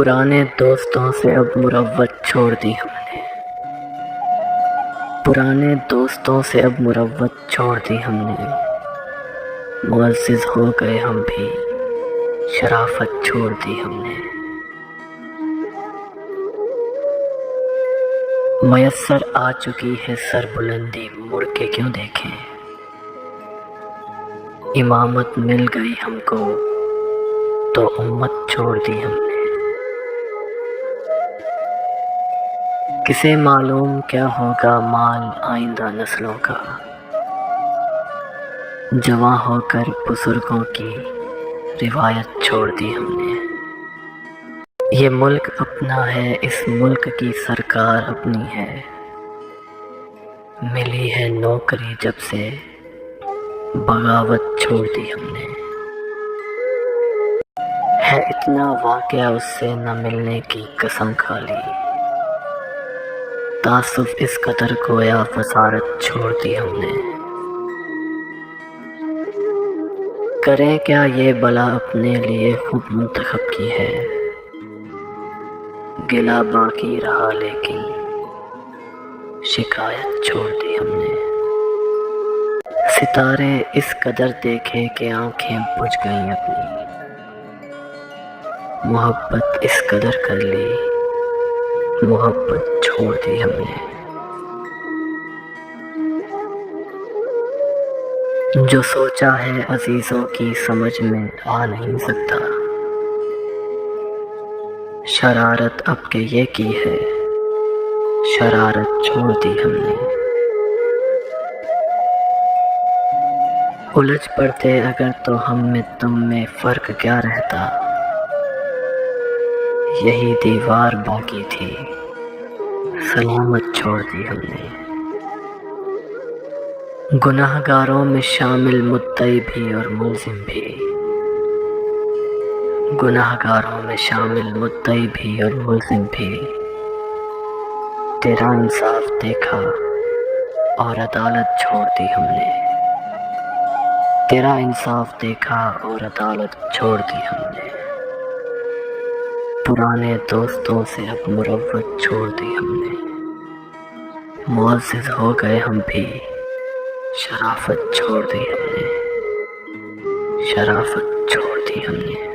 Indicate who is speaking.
Speaker 1: پرانے دوستوں سے اب مروت چھوڑ دی ہم نے، پرانے دوستوں سے اب مروت چھوڑ دی ہم نے، معزز ہو گئے ہم بھی، شرافت چھوڑ دی ہم نے۔ میسر آ چکی ہے سر بلندی، مڑ کے کیوں دیکھیں، امامت مل گئی ہم کو تو امت چھوڑ دی ہم نے۔ کسے معلوم کیا ہوگا مال آئندہ نسلوں کا، جواں ہو کر بزرگوں کی روایت چھوڑ دی ہم نے۔ یہ ملک اپنا ہے، اس ملک کی سرکار اپنی ہے، ملی ہے نوکری جب سے بغاوت چھوڑ دی ہم نے۔ ہے اتنا واقعہ اس سے نہ ملنے کی قسم کھا لی، تعصب اس قدر گویا وزارت چھوڑ دی ہم نے۔ کریں کیا یہ بلا اپنے لیے خود منتخب کی ہے، گلہ باقی رہا لیکن شکایت چھوڑ دی ہم نے۔ ستارے اس قدر دیکھے کہ آنکھیں بجھ گئیں اپنی، محبت اس قدر کر لی محبت چھوڑ دی ہم نے۔ جو سوچا ہے عزیزوں کی سمجھ میں آ نہیں سکتا، شرارت اب کے یہ کی ہے، شرارت چھوڑ دی ہم نے۔ الجھ پڑتے اگر تو ہم میں تم میں فرق کیا رہتا، یہی دیوار باقی تھی سلامت چھوڑ دی ہم نے۔ گناہ گاروں میں شامل مدعی بھی اور ملزم بھی، گناہ گاروں میں شامل مدعی بھی اور ملزم بھی، تیرا انصاف دیکھا اور عدالت چھوڑ دی ہم نے، تیرا انصاف دیکھا اور عدالت چھوڑ دی ہم نے۔ پرانے دوستوں سے اب مروت چھوڑ دی ہم نے، معزز ہو گئے ہم بھی، شرافت چھوڑ دی ہم نے، شرافت چھوڑ دی ہم نے۔